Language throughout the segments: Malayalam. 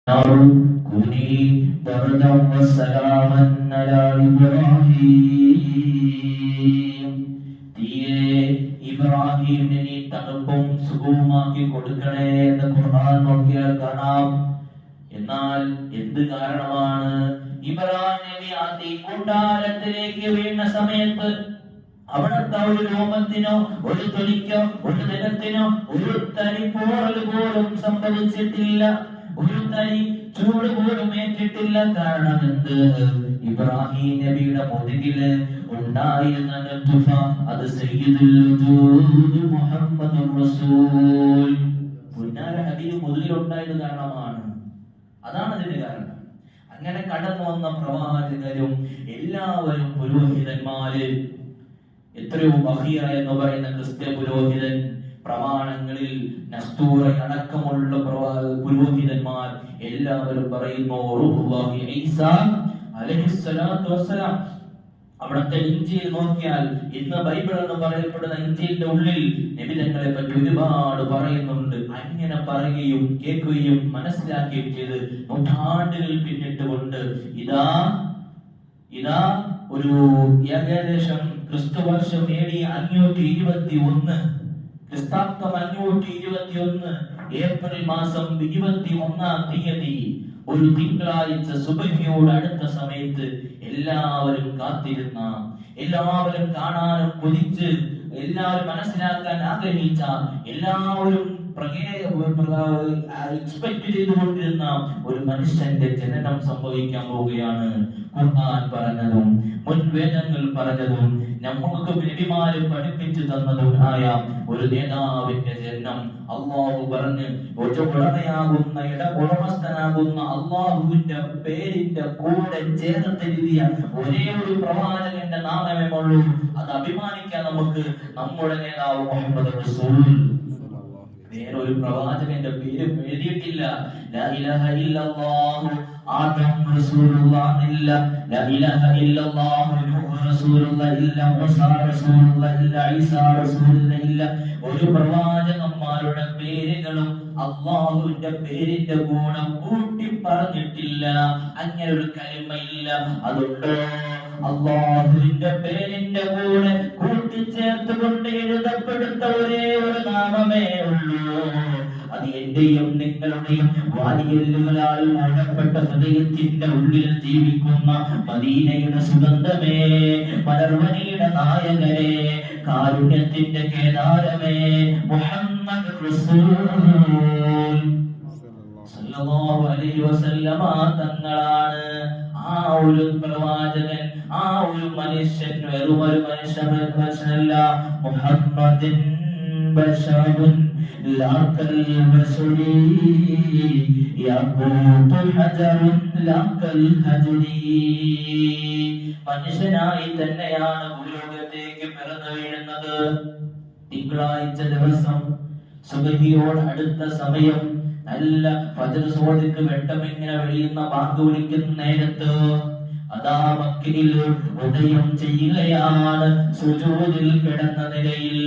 كوني بردا وسلاما على إبراهيم ഇബ്രാഹിമിനെ നീ തണുപ്പും സുഖവുമാക്കി കൊടുക്കണേ എന്ന് ഖുർആൻ നോക്കിയാൽ കാണാം. എന്നാൽ എന്ത് കാരണമാണ് ഇബ്രാഹിം നബി ആ തീക്കുണ്ടാരത്തിലേക്ക് വീണ സമയത്ത് അവിടുത്തെ ഒരു രോമത്തിനോ ഒരു തൊലിക്കോ ഒരു ദിനത്തിനോ ഒരു തരി പോറൽ പോലും സംഭവിച്ചിട്ടില്ല, ഒരു തരി ചൂട് പോലും ഏറ്റിട്ടില്ല. കാരണം എന്ത്? ഇബ്രാഹിം നബിയുടെ മുതുകില് ഉണ്ടായിരുന്ന നത്ഫ, അത് സയ്യിദുൽ വജൂദ് മുഹമ്മദുർ റസൂൽ പുന്നാര ഹബീബ് മുതുകിലുണ്ടായത് കാരണമാണ്. അതാണ് അതിന്റെ കാരണം. അങ്ങനെ കടന്നു വന്ന പ്രവാചകരും എല്ലാവരും പുരോഹിതന്മാര്, എത്രയോ ബഹീറ എന്ന് പറയുന്ന ക്രിസ്ത്യ പുരോഹിതൻ, പ്രമാണങ്ങളിൽ നസ്തൂറ അടക്കമുള്ള പുരോഹിതന്മാർ എല്ലാവരും പറയുന്നു റൂഹുല്ലാഹി ഈസ അലൈഹിസ്സലാത്തു വസ്സലാം. അവിടുത്തെ ഇഞ്ചിയിൽ നോക്കിയാൽ ഇന്ന് ബൈബിൾ എന്ന് പറയപ്പെടുന്ന ഇഞ്ചിയുടെ ഉള്ളിൽ നബിതങ്ങളെ പറ്റി ഒരുപാട് പറയുന്നുണ്ട്. അങ്ങനെ പറയുകയും കേൾക്കുകയും മനസ്സിലാക്കുകയും ചെയ്ത് നൂറ്റാണ്ടുകൾ പിന്നിട്ടുകൊണ്ട് ഇതാ ഒരു ഏകദേശം ക്രിസ്തുവർഷം നേടിയ 521 ക്രിസ്താബ്ദം 521 ഏപ്രിൽ മാസം 21-ാം തീയതി ഒരു തിങ്കളാഴ്ച സുബഹിയോട് അടുത്ത സമയത്ത് എല്ലാവരും കാത്തിരുന്ന, എല്ലാവരും കാണാനും കൊതിച്ച്, എല്ലാവരും മനസ്സിലാക്കാൻ ആഗ്രഹിച്ച, എല്ലാവരും എക്സ്പെക്ട് ചെയ്തുകൊണ്ടിരുന്ന ഒരു മനുഷ്യന്റെ ജനനം സംഭവിക്കാൻ പോവുകയാണ്. ഖുർആൻ പറഞ്ഞതും മുൻവേദങ്ങൾ പറഞ്ഞതും നമുക്ക് നബിമാര് പഠിപ്പിച്ചു തന്നതും ആയ ഒരു നേതാവിന്റെ ജനനം അള്ളാഹു പറഞ്ഞ് ഉടമയാകുന്ന ഉടമസ്ഥനാകുന്ന അള്ളാഹുവിന്റെ പേരിന്റെ കൂടെ ചേർത്തെഴുതിയ ഒരേ ഒരു പ്രവാചകന്റെ നാമമേ ഉള്ളൂ. അത് അഭിമാനിക്കാൻ നമുക്ക് നമ്മുടെ നേതാവ് മുഹമ്മദ് റസൂൽ. വേറൊരു പ്രവാചകന്റെ പേര് എഴുതിയിട്ടില്ല. ലാ ഇലാഹ ഇല്ലല്ലാഹു ആദം റസൂലുള്ളാഹ് ഇല്ല, ലാ ഇലാഹ ഇല്ലല്ലാഹു നൂഹ് റസൂലുള്ളാഹ് ഇല്ല, മൂസാ റസൂലുള്ളാഹ് ഇല്ല, ഈസാ റസൂലുള്ളാഹ് ഇല്ല. ഒരു പ്രവാചകന്മാരുടെ പേരുകളും അല്ലാഹുവിന്റെ പേരിന്റെ കൂടെ കൂട്ടി പറഞ്ഞിട്ടില്ല. അങ്ങനെ ഒരു കലിമയില്ല. അതുകൊണ്ട് അല്ലാഹുവിന്റെ പേരിന്റെ കൂടെ കൂട്ടിച്ചേർത്ത് കൊണ്ട് എഴുതപ്പെടുത്ത ഒരേ ഒരു നാമമേ ഉള്ളൂ. അത് എന്റെയും നിങ്ങളുടെയും വാരിയല്ലുകളാൽ മൂടപ്പെട്ട ഹൃദയത്തിന്റെ ഉള്ളിൽ ജീവിക്കുന്ന മദീനയുടെ സുഗന്ധമേ, മലർവനിയുടെ നായകരെ, കാരുണ്യത്തിന്റെ കേദാരമേ, മുഹമ്മദ് റസൂൽ സല്ലല്ലാഹു അലൈഹി വസല്ലമ തങ്ങളാണ്. ആ ഒരു പ്രവാചകൻ, ആ ഒരു മനുഷ്യൻ വെറും ഒരു മനുഷ്യനല്ല. മുഹമ്മദിൻ ബശറുൻ ലാ കൽ ബശരി യഖൂതു ഹജറുൻ ലാ കൽ ഹജരി. മനുഷ്യനായി തന്നെയാണ് ഭൂലോകത്തേക്ക് പിറന്നു വീഴുന്നത്. തിങ്കളാഴ്ച ദിവസം സുബഹിയോട് അടുത്ത സമയം, നല്ല ഫജ്ർ സൂര്യക്ക് വെട്ടമിങ്ങനെ വെളിയുന്ന ബാങ്ക് വിളിക്കുന്ന നേരത്ത് അതാ മക്കയിൽ ഉദയം ചെയ്യുകയാണ്. സുജൂദിൽ കിടന്ന നിലയിൽ,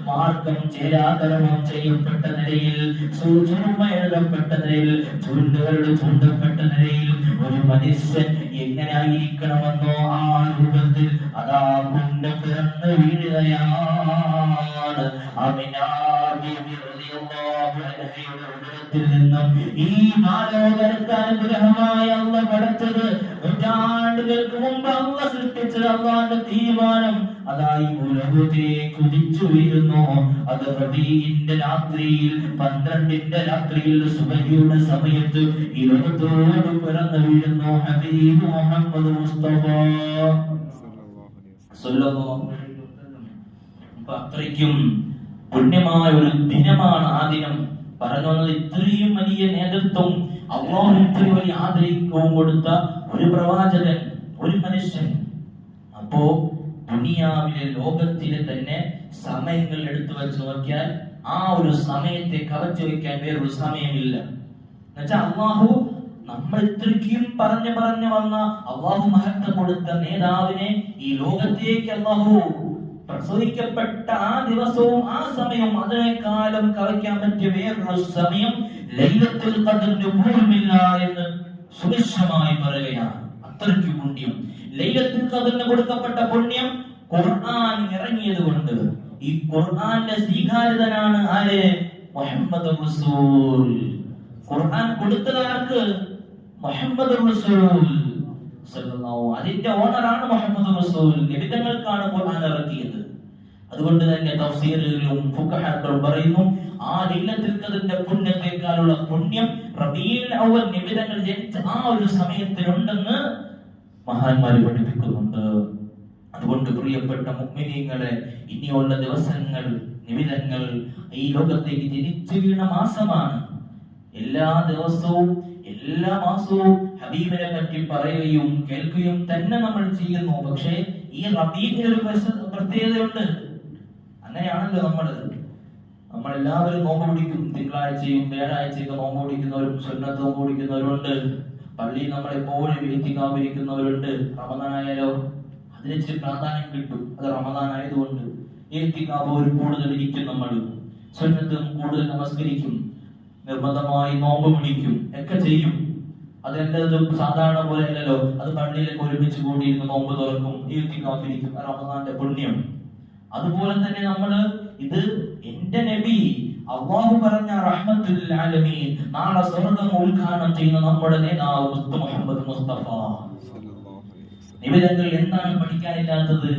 മാർഗം ചേരാകർമ്മം ചെയ്യപ്പെട്ട നിലയിൽ, സൂചുമ എഴുതപ്പെട്ട നിലയിൽ, ചുണ്ടുകളുടെ ചൂണ്ടപ്പെട്ട നിലയിൽ ഒരു മനുഷ്യൻ എങ്ങനെയായിരിക്കണമെന്നോ ആ രൂപത്തിൽ അതാ കൊണ്ട് പിറന്നു വീഴുകയാണ്. ഉദരത്തിൽ നിന്നും ഈ മാലോകർക്ക് അനുഗ്രഹമായ അല്ലാഹ് പടച്ചത് നൂറ്റാണ്ടുകൾക്ക് മുമ്പ് അല്ലാഹ് സൃഷ്ടിച്ചത് അല്ലാഹുവിന്റെ തീരുമാനം അതായി ഉലകത്തേക്ക് ഉദിച്ചു വീഴുന്നു. അത് റബീഇന്റെ രാത്രിയിൽ, 12ന്റെ രാത്രിയിൽ സുബഹിയുടെ സമയത്ത് ഈ ലോകത്തോട് പിറന്നു വീഴുന്നു ഹബീബ് മുഹമ്മദ് മുസ്തഫ സല്ലല്ലാഹു അലൈഹി വസല്ലം. അത്രയ്ക്കും പുണ്യമായ ഒരു ദിനമാണ് ആ ദിനം. പറഞ്ഞു വന്നത് ഇത്രയും വലിയ നേതൃത്വം, അല്ലാഹു ഇത്രയും വലിയ ആദരവും കൊടുത്ത ഒരു പ്രവാചകൻ, ഒരു മനുഷ്യൻ. അപ്പോ ദുനിയാവിലെ ലോകത്തിലെ തന്നെ സമയങ്ങൾ എടുത്തു വെച്ച് നോക്കിയാൽ ആ ഒരു സമയത്തെ കവച്ചു വെക്കാൻ വേറൊരു സമയമില്ല. എന്നുവെച്ചാൽ അല്ലാഹു നമ്മൾ ഇത്രയ്ക്കും പറഞ്ഞു വന്ന അല്ലാഹു മഹത്വം കൊടുത്ത നേതാവിനെ ഈ ലോകത്തേക്ക് അല്ലാഹു പ്രസവിക്കപ്പെട്ട ആ ദിവസവും ആ സമയവും അതിനേക്കാളും കവയ്ക്കാൻ പറ്റിയ വേറൊരു സമയം ലൈലത്തുൽ ഖദ്റിന് പോലുമില്ല എന്ന് സുനിശ്ചയമായി പറയുകയാണ്. അത്രയ്ക്ക് പുണ്യം ലൈലത്തുൽ ഖദ്റിന് കൊടുക്കപ്പെട്ട പുണ്യം ഖുർആൻ ഇറങ്ങിയത് കൊണ്ട്. ഈ ഖുർആന്റെ സ്വീകാര്യതനാണ് ആര്? മുഹമ്മദ് റസൂൽ. ഖുർആൻ കൊടുത്തതാർക്ക്? മുഹമ്മദ് റസൂൽ സല്ലല്ലാഹു. അതിന്റെ ഓണറാണ് മുഹമ്മദ് റസൂൽ. നബിതങ്ങൾക്കാണ് ഖുർആൻ ഇറക്കിയത്. അതുകൊണ്ട് തന്നെ തഫ്സീറുകളിലും ഫുഖഹാക്കളും പറയുന്നു, ആ ലൈലത്തുൽ ഖദ്റിന്റെ പുണ്യത്തെക്കാളുള്ള പുണ്യം റബീഉൽ അവ്വൽ നബിതങ്ങൾ ജനിച്ച ആ ഒരു സമയത്തിലുണ്ടെന്ന് മഹാന്മാർ പഠിപ്പിക്കുന്നുണ്ട്. അതുകൊണ്ട് പ്രിയപ്പെട്ട മുഅ്മിനീങ്ങളെ, ഇനിയുള്ള ദിവസങ്ങൾ നിമിതങ്ങൾ ഈ ലോകത്തേക്ക് ജനിച്ചു വീണ മാസമാണ്. എല്ലാ ദിവസവും എല്ലാ മാസവും ഹബീബിനെ പറ്റി പറയുകയും കേൾക്കുകയും തന്നെ നമ്മൾ ചെയ്യുന്നു. പക്ഷേ ഈ റബീഇന് ഒരു പ്രത്യേകതയുണ്ട്. അങ്ങനെയാണല്ലോ നമ്മളെല്ലാവരും നോമ്പ് പിടിക്കും. തിങ്കളാഴ്ചയും വ്യാഴാഴ്ചയൊക്കെ നോമ്പ് പിടിക്കുന്നവരും സുന്നത്ത് നോമ്പ് പിടിക്കുന്നവരുണ്ട്. പള്ളിയിൽ നമ്മളെപ്പോഴും ഇഹ്തികാഫിരിക്കുന്നവരുണ്ട്. റമദാനായാലോ അതിന് ഇച്ചിരി പ്രാധാന്യം കിട്ടും. അത് റമദാൻ ആയതുകൊണ്ട് ഇഹ്തികാഫ് ഒരു കൂടുതൽ ഇരിക്കും. നമ്മൾ സുന്നത്തും കൂടുതൽ നമസ്കരിക്കും, നിർബന്ധമായി നോമ്പ് പിടിക്കും, ഒക്കെ ചെയ്യും. അതെന്റതും സാധാരണ പോലെ അല്ലല്ലോ. അത് പള്ളിയിലൊക്കെ ഒരുമിച്ച് കൂടിയിരുന്ന് നോമ്പ് തുറക്കും, ഇഹ്തികാഫിരിക്കും. റമദാന്റെ പുണ്യം. അതുപോലെ തന്നെ നമ്മള് ഇത് എന്റെ നബി അല്ലാഹു പറഞ്ഞ റഹ്മത്തുൽ ആലമീൻ നാളെ സ്വർഗ്ഗം ഉദ്ഘാടനം ചെയ്യുന്ന നമ്മുടെ നേതാവ് മുഹമ്മദ് മുസ്തഫ നിബിധങ്ങൾ എന്താണ് പഠിക്കാനില്ലാത്തത്?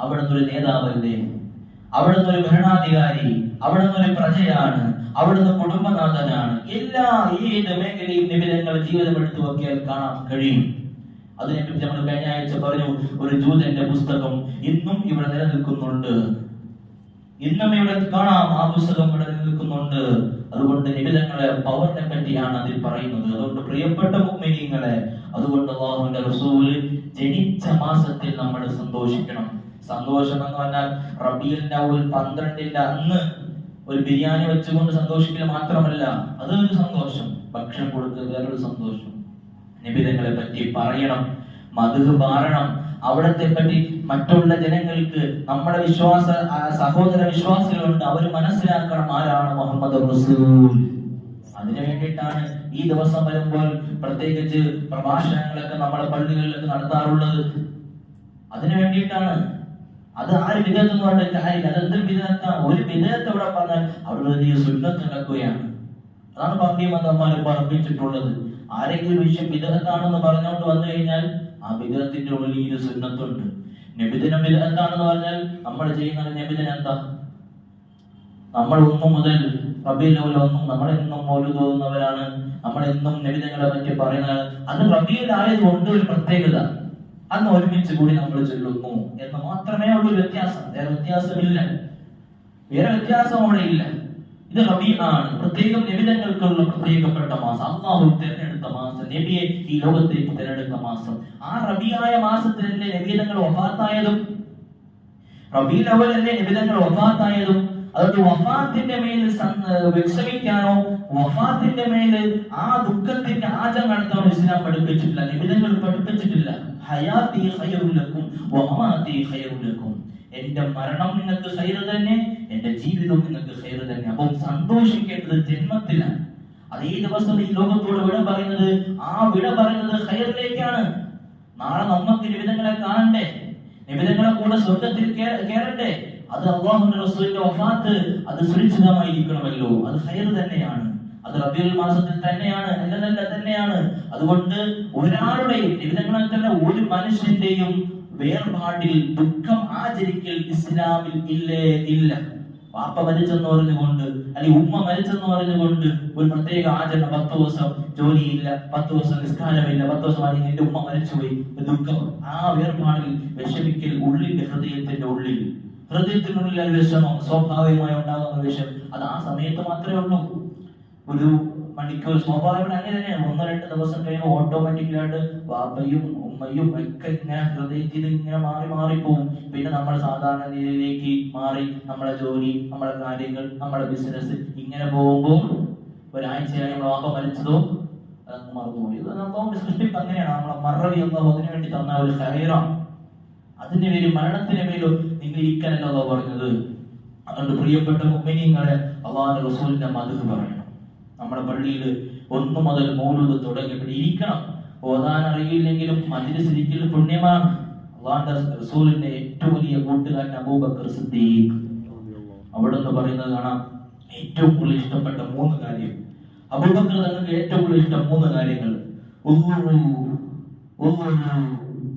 അവിടുന്ന് ഒരു നേതാവല്ലേ, അവിടുന്ന് ഒരു ഭരണാധികാരി, അവിടുന്ന് ഒരു പ്രജയാണ്, അവിടുന്ന് കുടുംബനാഥനാണ്. ഏത് മേഖലയും നിബിധങ്ങൾ ജീവിതം എടുത്തു നോക്കിയാൽ കാണാൻ കഴിയും. അതിനെപ്പറ്റി നമ്മൾ കഴിഞ്ഞ ആഴ്ച പറഞ്ഞു. ഒരു ജൂതന്റെ പുസ്തകം ഇന്നും ഇവിടെ നിലനിൽക്കുന്നുണ്ട്. ഇന്നും ഇവിടെ കാണാം, ആ പുസ്തകം ഇവിടെ നിലനിൽക്കുന്നുണ്ട്. അതുകൊണ്ട് നിബിധങ്ങളെ പവറിനെ പറ്റിയാണ് അതിൽ പറയുന്നത്. അതുകൊണ്ട് പ്രിയപ്പെട്ട മുഅ്മിനീങ്ങളെ, അതുകൊണ്ട് അല്ലാഹുവിന്റെ റസൂൽ ജനിച്ച മാസത്തിൽ നമ്മൾ സന്തോഷിക്കണം. സന്തോഷം എന്ന് പറഞ്ഞാൽ റബീഉൽ അവ്വൽ 12ന്റെ അന്ന് ഒരു ബിരിയാണി വെച്ചുകൊണ്ട് സന്തോഷിക്കൽ മാത്രമല്ല, അതൊരു സന്തോഷം. ഭക്ഷണം കൊടുക്കുക വേറൊരു സന്തോഷം. നിബിധങ്ങളെ പറ്റി പറയണം, മദ്ഹ് പാടണം, അവിടത്തെ പറ്റി മറ്റുള്ള ജനങ്ങൾക്ക്, നമ്മുടെ സഹോദര വിശ്വാസികളുണ്ട്, അവർ മനസ്സിലാക്കണം ആരാണ് മുഹമ്മദ് റസൂൽ. അതിനു വേണ്ടിയിട്ടാണ് ഈ ദിവസം വരുമ്പോൾ പ്രത്യേകിച്ച് പ്രഭാഷണങ്ങളൊക്കെ നമ്മുടെ പള്ളികളിലൊക്കെ നടത്താറുള്ളത്. അതിനു വേണ്ടിയിട്ടാണ്. അത് ആര് വിദഗ്ധ എന്ന് പറഞ്ഞിട്ട് കാര്യമില്ല. അതെന്തൊരു വിദഗ്ധാണ്. ഒരു വിദഗ്ധ ഇവിടെ പറഞ്ഞാൽ അവിടെ വലിയ സുന്നത്ത് നടക്കുകയാണ്. അതാണ് പണ്ഡിതന്മാർ പഠിപ്പിച്ചിട്ടുള്ളത്. ആരെങ്കിലും വിഷയം വിദഗ്ധാണെന്ന് പറഞ്ഞുകൊണ്ട് വന്നു കഴിഞ്ഞാൽ ആ വിദഗ്ധത്തിന്റെ ഉള്ളിൽ ഈ സുന്നത്തുണ്ട്. നബിദിനം വിദഗ്ധാണെന്ന് പറഞ്ഞാൽ നമ്മൾ ചെയ്യുന്ന നബിദിനം എന്താ? നമ്മൾ 1 മുതൽ റബീഉൽ അവ്വൽ 1 നമ്മളെന്നും മൗലിദ് ഓതുന്നവരാണ്. നമ്മളെന്നും നബിദിനങ്ങളെ പറ്റി പറയുന്നതാണ്. അത് റബീഉൽ ആയതുകൊണ്ട് ഒരു പ്രത്യേകത. അന്ന് ഒരുമിച്ച് കൂടി നമ്മൾ ചൊല്ലുന്നു എന്ന് മാത്രമേ ഉള്ളൂ വ്യത്യാസം. വേറെ വ്യത്യാസമില്ല. വേറെ വ്യത്യാസം അവിടെ ഇല്ല. ഇത് റബീഉ ആണ്. പ്രത്യേകം നബിദിനങ്ങൾക്കുള്ള പ്രത്യേകപ്പെട്ട മാസം, അല്ലാഹു തിരഞ്ഞെടുത്ത മാസം, നബിയെ ഈ ലോകത്തേക്ക് തിരഞ്ഞെടുത്ത മാസം. ആ റബീആയ മാസത്തിലല്ലേ നബിദിനങ്ങൾ വഫാത്തായതും. റബീഉൽ അവ്വൽ അല്ലേ നബിദിനങ്ങൾ വഫാത്തായതും. അതുകൊണ്ട് വഫാത്തിന്റെ മേൽ വിഷമിക്കാനോ വഫാത്തിന്റെ മേൽ ആ ദുഃഖത്തിന്റെ ആചരണം നടത്താനോ ഇസ്ലാം പഠിപ്പിച്ചിട്ടില്ല, നിബിധങ്ങൾ പഠിപ്പിച്ചിട്ടില്ല. ഹയാത്തി ഖൈറുൽ ലക്കും വമമാതി ഖൈറുൽ ലക്കും. എന്റെ മരണം നിങ്ങൾക്ക് ഖൈർ തന്നെ, എന്റെ ജീവിതം നിങ്ങൾക്ക് ഖൈർ തന്നെ. അപ്പം സന്തോഷിക്കേണ്ടത് ജന്മത്തിലാണ്. അതേ ദിവസം ഈ ലോകത്തോട് വിട പറയുന്നത്, ആ വിട പറയുന്നത് ഖൈറിലേക്കാണ്. നാളെ നമുക്ക് നിബിധങ്ങളെ കാണണ്ടേ, നിബിധങ്ങളെ കൂടെ സ്വർഗത്തിൽ കേറണ്ടേ. അത് അല്ലാഹുവിന്റെ റസൂലിന്റെ വഫാത്ത് അത് സുരക്ഷിതമായിരിക്കണമല്ലോ. അത് ഖൈർ തന്നെയാണ്. അത് റബീഉൽ മാസത്തിൽ തന്നെയാണ്, നല്ല തന്നെയാണ്. അതുകൊണ്ട് ഒരാളുടെയും നിബിധങ്ങളിൽ തന്നെ ഒരു മനുഷ്യന്റെയും വേർപാടിൽ ദുഃഖം ആചരിക്കൽ ഇസ്ലാമിൽ ഇല്ല. വാപ്പ മരിച്ചെന്ന് പറഞ്ഞുകൊണ്ട് അല്ലെങ്കിൽ ഉമ്മ മരിച്ചെന്ന് പറഞ്ഞുകൊണ്ട് ഒരു പ്രത്യേക ആചരണം, 10 ദിവസം ജോലിയില്ല, 10 ദിവസം നിസ്കാരമില്ല, 10 ദിവസം അല്ലെങ്കിൽ എന്റെ ഉമ്മ മരിച്ചുപോയി, ദുഃഖം. ആ വേർപാടിൽ വിഷമിക്കൽ ഉള്ളിന്റെ ഹൃദയത്തിനുള്ളിൽ വിഷമം സ്വാഭാവികമായി ഉണ്ടാകുന്ന വിഷയം അത് ആ സമയത്ത് മാത്രമേ ഉള്ളൂ. ഒരു മണിക്കൂർ സ്വാഭാവികമായിട്ട് അങ്ങനെ തന്നെയാണ്. 1-2 ദിവസം കഴിയുമ്പോൾ ഓട്ടോമാറ്റിക്കലായിട്ട് വാപ്പയും ഉമ്മയും ഒക്കെ ഇങ്ങനെ ഹൃദയത്തിൽ ഇങ്ങനെ മാറിപ്പോവും. പിന്നെ നമ്മൾ സാധാരണ രീതിയിലേക്ക് മാറി നമ്മളെ ജോലി, നമ്മളെ കാര്യങ്ങൾ, നമ്മുടെ ബിസിനസ് ഇങ്ങനെ പോകുമ്പോൾ ഒരാഴ്ചയായി നമ്മളെ വാപ്പ മരിച്ചതോ അതങ്ങ് മറന്നുപോയി. ഇത് സൃഷ്ടിപ്പ് അങ്ങനെയാണ്. നമ്മളെ മറവി എന്നോ അതിനു വേണ്ടി തന്ന ഒരു ഖൈറാണ്. അതിന്റെ പേര് മരണത്തിന് മേലോ നിങ്ങൾ ഇരിക്കാനല്ലോ പറഞ്ഞത്. അതുകൊണ്ട് പ്രിയപ്പെട്ട മുഅ്മിനീങ്ങളെ, അല്ലാഹുവിന്റെ റസൂലിന്റെ മദ്ഹ് പറയണം. നമ്മുടെ പള്ളിയിൽ 1 മുതൽ മൗലൂദ് തുടങ്ങിയിട്ട് ഇരിക്കണം. ഓതാൻ അറിയില്ലെങ്കിലും മജ്‌ലിസ് ഇരിക്കൽ പുണ്യമാണ്. അല്ലാഹുവിന്റെ റസൂലിന്റെ ഏറ്റവും വലിയ കൂട്ടുകാരൻ അബൂബക്കർ സിദ്ദീഖ് അവിടുന്ന് പറയുന്നത് കാണാം, ഏറ്റവും കൂടുതൽ ഇഷ്ടപ്പെട്ട 3 കാര്യം. അബൂബക്കർ തങ്ങൾക്ക് ഏറ്റവും കൂടുതൽ ഇഷ്ടം 3 കാര്യങ്ങൾ.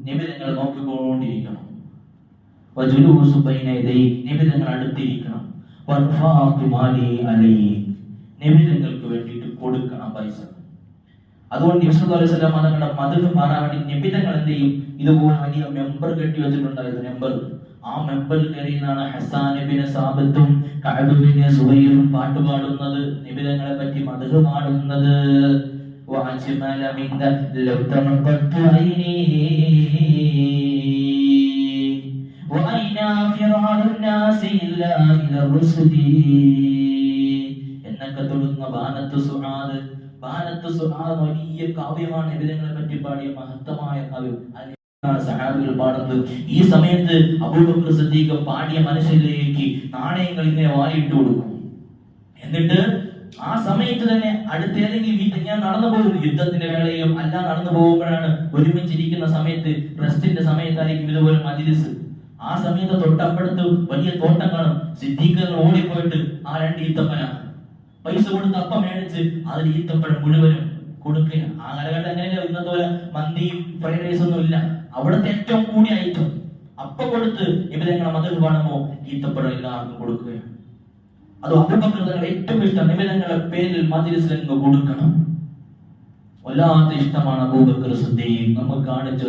നബി തങ്ങൾ നോക്കിക്കൊണ്ടിരിക്കണം, നബി തങ്ങൾ അടുത്തിരിക്കണം, നബി തങ്ങൾക്ക് വേണ്ടിയിട്ട് കൊടുക്കണം പൈസ. അതുകൊണ്ട് നബി സല്ലല്ലാഹു അലൈഹി വസല്ലം തങ്ങളുടെ മദ്ഹ് പറയാൻ വേണ്ടി നബി തങ്ങൾ എന്ത് ചെയ്യും, ഇതുപോലെ വലിയ മെമ്പർ കെട്ടി വെച്ചിട്ടുണ്ടായിരുന്നു. മെമ്പർ, ആ മെമ്പറിൽ കയറിയാണ് ഹസ്സാൻ ഇബ്നു സാബിത്തും കഅബ് ഇബ്നു സുബൈറും പാട്ട് പാടുന്നത്, നബി തങ്ങളെ പറ്റി മദ്ഹ് പാടുന്നത്. وأجمل من لو تمطت عيني وأين فرار الناس إلا إلى الرسل എന്നൊക്കെ തുടങ്ങുന്ന ബാനത്ത് സുആദ് വലിയ കാവ്യമാണ്. നബി തങ്ങളെ പറ്റി പാടിയ മഹത്തമായ കാവ്യം സഹാബികൾ പാടുന്നത്. ഈ സമയത്ത് അബൂബക്കർ സിദ്ദീഖ് പാടിയ മനുഷ്യരിലേക്ക് നാണയങ്ങൾ ഇങ്ങനെ വാരിയിട്ട് കൊടുക്കും. എന്നിട്ട് ആ സമയത്ത് തന്നെ അടുത്ത ഏതെങ്കിലും വീട്ടിൽ ഞാൻ നടന്നു പോകും, യുദ്ധത്തിന്റെ വേളയിലും അല്ല നടന്നു പോകുമ്പോഴാണ്, ഒരുമിച്ചിരിക്കുന്ന സമയത്ത് റെസ്റ്റിന്റെ സമയത്തായിരിക്കും ഇതുപോലെ മജ്‌ലിസ്. ആ സമയത്ത് തൊട്ടപ്പുറത്ത് വലിയ തോട്ടം കാണും. സിദ്ദീഖുകൾ ഓടിപ്പോയിട്ട് ആ 2 ഈത്തപ്പന പൈസ കൊടുത്ത് അപ്പം മേടിച്ച് അതിൽ ഈത്തപ്പഴം മുഴുവനും കൊടുക്കുക. ആ കാലഘട്ടം അങ്ങനെയല്ല, ഇന്നത്തെ പോലെ മന്തിയും ഫ്രൈഡ് റൈസ് ഒന്നും ഇല്ല. അവിടുത്തെ ഏറ്റവും കൂടിയ ഐറ്റം അപ്പം കൊടുത്ത് നിബിധങ്ങളെ മദ്ഹ് പാടുമ്പോ ഈത്തപ്പഴം എല്ലാവർക്കും കൊടുക്കുകയാണ്. അത് അബൂബക്കർ തങ്ങളുടെ ഏറ്റവും ഇഷ്ടം, നിബിധങ്ങളുടെ പേരിൽ മജ്‌ലിസിൽ കൊടുക്കണം. വല്ലാത്ത ഇഷ്ടമാണ് അബൂബക്കർ സിദ്ദീഖ്. നമുക്ക് കാണിച്ചു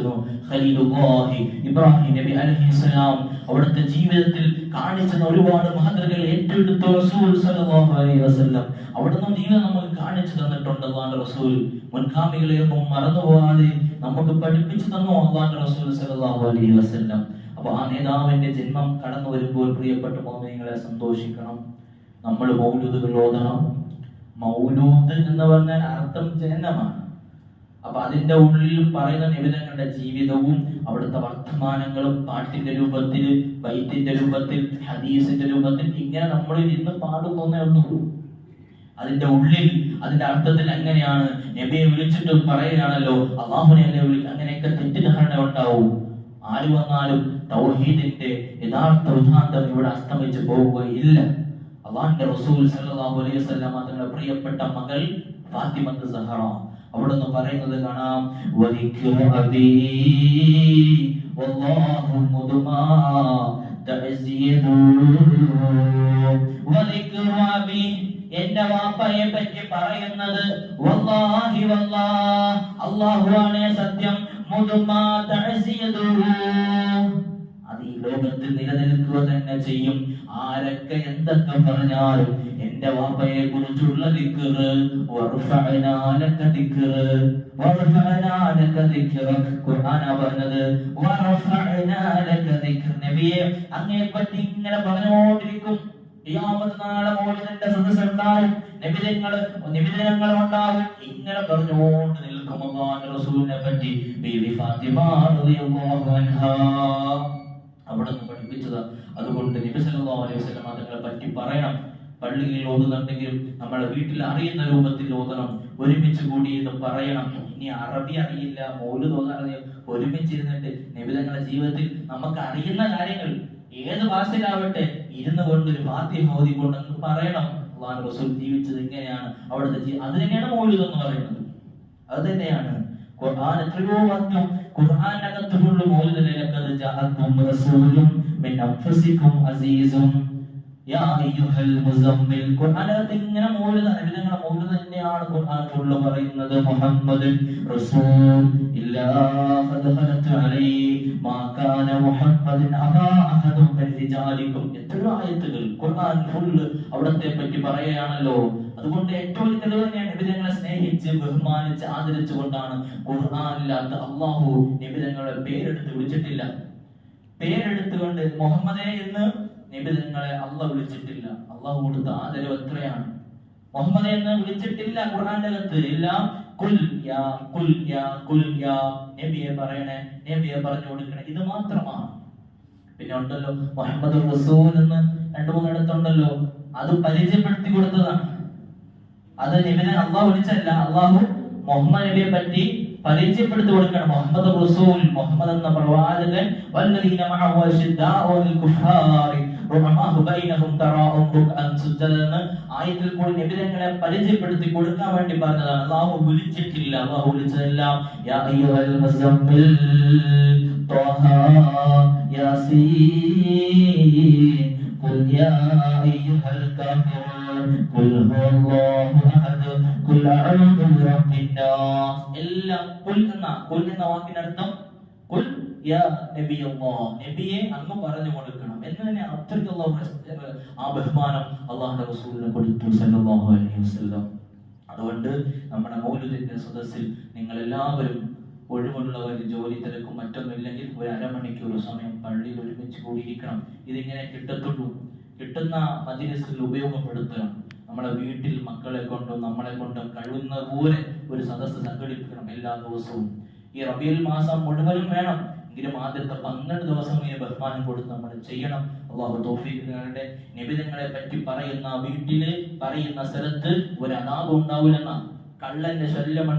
ഖലീലുല്ലാഹി ഇബ്രാഹിം നബി അലൈഹിസ്സലാം അവിടുത്തെ ജീവിതത്തിൽ കാണിച്ചെന്ന ഒരുപാട് മാതൃകകൾ ഏറ്റെടുത്ത റസൂൽ സല്ലല്ലാഹു അലൈഹി വസല്ലം അവിടുന്ന് ജീവിതം നമുക്ക് കാണിച്ചു തന്നിട്ടുണ്ട്. അല്ലാഹുവിന്റെ റസൂൽ മുൻഗാമികളെ ഒന്നും മറന്നുപോകാതെ നമുക്ക് പഠിപ്പിച്ചു തന്നു അല്ലാഹുവിന്റെ റസൂൽ സല്ലല്ലാഹു അലൈഹി വസല്ലം. അപ്പൊ ആ നേതാവിന്റെ ജന്മം കടന്നു വരുമ്പോൾ പ്രിയപ്പെട്ട മുഅ്മിനീങ്ങളെ സന്തോഷിക്കണം. നമ്മൾ മൗലൂദുകൾ ഓതണം. മൗലൂദ് എന്ന് പറഞ്ഞാൽ അർത്ഥം ജനനമാണ്. അപ്പൊ അതിന്റെ ഉള്ളിൽ പറയുന്ന നിബിധങ്ങളുടെ ജീവിതവും അവിടുത്തെ വർത്തമാനങ്ങളും പാട്ടിന്റെ രൂപത്തിൽ, ബൈത്തിന്റെ രൂപത്തിൽ, ഹദീസിന്റെ രൂപത്തിൽ ഇങ്ങനെ നമ്മൾ ഇന്ന് പാടുന്നേ ഉള്ളൂ. അതിന്റെ ഉള്ളിൽ അതിന്റെ അർത്ഥത്തിൽ എങ്ങനെയാണ് നബിയെ വിളിച്ചിട്ട് പറയുകയാണല്ലോ, അല്ലാഹുവിനെ അല്ലേ വിളിക്കുക, അങ്ങനെയൊക്കെ തെറ്റിദ്ധാരണ ഉണ്ടാവും. ആര് വന്നാലും തൗഹീദിന്റെ യഥാർത്ഥ വൃത്താന്തം ഇവിടെ അസ്തമിച്ചു പോവുകയില്ല. അല്ലാഹുവിന്റെ റസൂൽ സല്ലല്ലാഹു അലൈഹി വസല്ലം തങ്ങളുടെ പ്രിയപ്പെട്ട മകൾ ഫാത്തിമത്ത് സഹറ അവിടുന്ന് പറയുന്നത് കാണാം, വദിക്റു അബീ വല്ലാഹു മുദ്മാ തഅസിയദു വദിക്റു അബീ, എന്റെ വാപ്പയെ പറ്റി പറയുന്നത് വല്ലാഹി വല്ലാഹ് അല്ലാഹുവാണ് സത്യം, മുദ്മാ തഅസിയദു അത് ഈ ലോകത്തിൽ നിലനിൽക്കുക തന്നെ ചെയ്യും. ആരൊക്കെ എന്തൊക്കെ പറഞ്ഞാലും എന്റെ വാപ്പയെ കുറിച്ചുള്ള ദിക്ർ, വർഫഅനാ ലക ദിക്ർ, വർഫഅനാ ലക ദിക്ർ, ഖുർആനാ പറഞ്ഞത് വർഫഅനാ ലക ദിക്ർ. നബിയെ അങ്ങയെ പറ്റി ഇങ്ങനെ പറഞ്ഞുകൊണ്ടിരിക്കും. ഖിയാമത്ത് നാളെ മൗലിദിന്റെ സദസ്സ് ഉണ്ടാവും, നിബിധനങ്ങൾ ഉണ്ടാവും, ഇങ്ങനെ പറഞ്ഞുകൊണ്ട് നിൽക്കും അല്ലാഹുവിന്റെ റസൂലിനെ പറ്റി. ബീവി ഫാത്തിമ റളിയല്ലാഹു അൻഹാ അവിടുന്ന് പഠിപ്പിച്ചത്. അതുകൊണ്ട് നബി സല്ലല്ലാഹു അലൈഹി വസല്ലം തങ്ങളെ പറ്റി പറയണം. പള്ളിയിൽ ഓതുന്നുണ്ടെങ്കിലും നമ്മുടെ വീട്ടിൽ അറിയുന്ന രൂപത്തിൽ ഓതണം. ഒരുമിച്ച് കൂടി എന്ന് പറയണം. ഇനി അറബി അറിയില്ല, മൗലൂദ് ഓതാൻ അറിയാം, ഒരുമിച്ചിരുന്നിട്ട് നബി തങ്ങളുടെ ജീവിതത്തിൽ നമുക്ക് അറിയുന്ന കാര്യങ്ങൾ ഏത് ഭാഷയിലാവട്ടെ ഇരുന്ന് കൊണ്ട് ഒരു ഫാത്തിഹ ഓതിക്കൊണ്ടെന്ന് പറയണം. അല്ലാഹുവിന്റെ റസൂൽ ജീവിച്ചത് ഇങ്ങനെയാണ്, അവിടുത്തെ അത് തന്നെയാണ് മൗലൂദ് എന്ന് പറയുന്നത്. അത് തന്നെയാണ് ഖുർആൻ. എത്രയോ വാക്യം ഖുർആനകത്ത് ഫുള്ള് മൗലൂദ്. ലഖദ് ജാഅക്കും റസൂലും മിൻ അൻഫുസിക്കും അസീസും യാ അയ്യുഹൽ മുസമ്മിൽ. ഖുർആനകത്ത് ഇങ്ങനെ മൗലൂദ്, നബിയുടെ മൗലൂദ് തന്നെയാണ് ഖുർആൻ ഫുള്ള് പറയുന്നത്. മുഹമ്മദുൻ റസൂൽ ഇല്ലാ ഖദ് ഖലത് അലൈഹി മാ കാന മുഹമ്മദുൻ അബാ അഹദും മിൻ റിജാലിക്കും. എത്രയോ ആയത്തുകൾ ഖുർആൻ ഫുള്ള് അവിടത്തെ പറ്റി പറയുകയാണല്ലോ. അതുകൊണ്ട് ഏറ്റവും തെളിവ് തന്നെയാണ് നബിതങ്ങളെ സ്നേഹിച്ച് ബഹുമാനിച്ച് ആദരിച്ചുകൊണ്ടാണ്. ഖുർആനില്ലാത്ത അല്ലാഹു നബിതങ്ങളെ പേരെടുത്ത് വിളിച്ചിട്ടില്ല. പേരെടുത്തുകൊണ്ട് മുഹമ്മദേ എന്ന് നബിതങ്ങളെ അല്ലാഹു വിളിച്ചിട്ടില്ല. അല്ലാഹു കൊടുത്ത ആദരവ് എത്രയാണ്! മുഹമ്മദേ എന്ന് വിളിച്ചിട്ടില്ല ഖുർആന്റെ അകത്ത്. എല്ലാം കുൽ യാ കുൽ യാ കുൽ യാ, നബിയെ പറയണേ, നബിയെ പറഞ്ഞു കൊടുക്കണേ, ഇത് മാത്രമാണ്. പിന്നെ ഉണ്ടല്ലോ മുഹമ്മദ് റസൂൽ എന്ന് 2-3 ഇടത്തുണ്ടല്ലോ, അത് പരിചയപ്പെടുത്തി കൊടുത്തതാണ്. അത് നബിനെ അള്ളാഹു വിളിച്ചല്ല, അള്ളാഹു മുഹമ്മദ് നബിയെ പറ്റി പരിചയപ്പെടുത്തി കൊടുക്കണം. മുഹമ്മദ് റസൂൽ, മുഹമ്മദ് എന്ന പ്രവാചകൻ, വല്ലദീന മഅഹു അശിദ്ദാഉ അലൽ കുഫാരി റഹ്മാഹു ബൈനഹും തറാഉം റുക്അൻ സുജ്ജദൻ. ആയത്തിൽ കൂടി നബിതങ്ങളെ പരിചയപ്പെടുത്തി കൊടുക്കാൻ വേണ്ടി പറഞ്ഞതാണ്. അല്ലാഹു വിളിച്ചിട്ടില്ല, അല്ലാഹു വിളിച്ചതല്ല. യാ അയ്യുഹൽ മുസമ്മിൽ ത്വഹ യാസീൻ ഖുൽ യാ അയ്യുഹൽ കാഫിറൂൻ ഖുൽ ഹുവല്ലാഹു അഹദ് ഖുൽ അഊദു ബിറബ്ബിൻ നാസ്. എല്ലാം ഖുൽ എന്ന വാക്കിനർത്ഥം ഖുൽ യാ നബിയല്ലാഹ്, നബിയെ അങ്ങ് പറഞ്ഞു കൊടുക്കണം എന്ന് തന്നെ. അത്രയ്ക്ക് അല്ലാഹു ആ ബഹുമാനം അല്ലാഹുവിന്റെ റസൂലിനെ കൊടുത്തു സല്ലല്ലാഹു അലൈഹി വസല്ലം. അതുകൊണ്ട് നമ്മുടെ മൗലിദിന്റെ സദസ്സിൽ നിങ്ങൾ എല്ലാവരും ഒഴിവുള്ളവർ, ജോലി തിരക്കും മറ്റൊന്നുമില്ലെങ്കിൽ ഒരു അരമണിക്കൂർ സമയം പള്ളിയിൽ ഒരുമിച്ച് കൂടിയിരിക്കണം. ഇതിങ്ങനെ കിട്ടത്തുള്ളൂ. കിട്ടുന്ന മജ്‌ലിസിൽ ഉപയോഗപ്പെടുത്തണം. നമ്മുടെ വീട്ടിൽ മക്കളെ കൊണ്ടും നമ്മളെ കൊണ്ടും കഴിയുന്ന പോലെ ഒരു സദസ്സ് സംഘടിപ്പിക്കണം എല്ലാ ദിവസവും. ഈ റബീഉൽ മാസം മുഴുവനും വേണം, എങ്കിലും ആദ്യത്തെ 12 ദിവസം ഈ ബഹുമാനം കൊടുത്ത് നമ്മൾ ചെയ്യണം. അല്ലാഹു തൗഫീഖ് നൽകട്ടെ. നബിതങ്ങളെ പറ്റി പറയുന്ന വീട്ടില്, പറയുന്ന സ്ഥലത്ത് ഒരു അനാഥ ഉണ്ടാവില്ലെന്ന, കള്ളന്റെ ശല്യം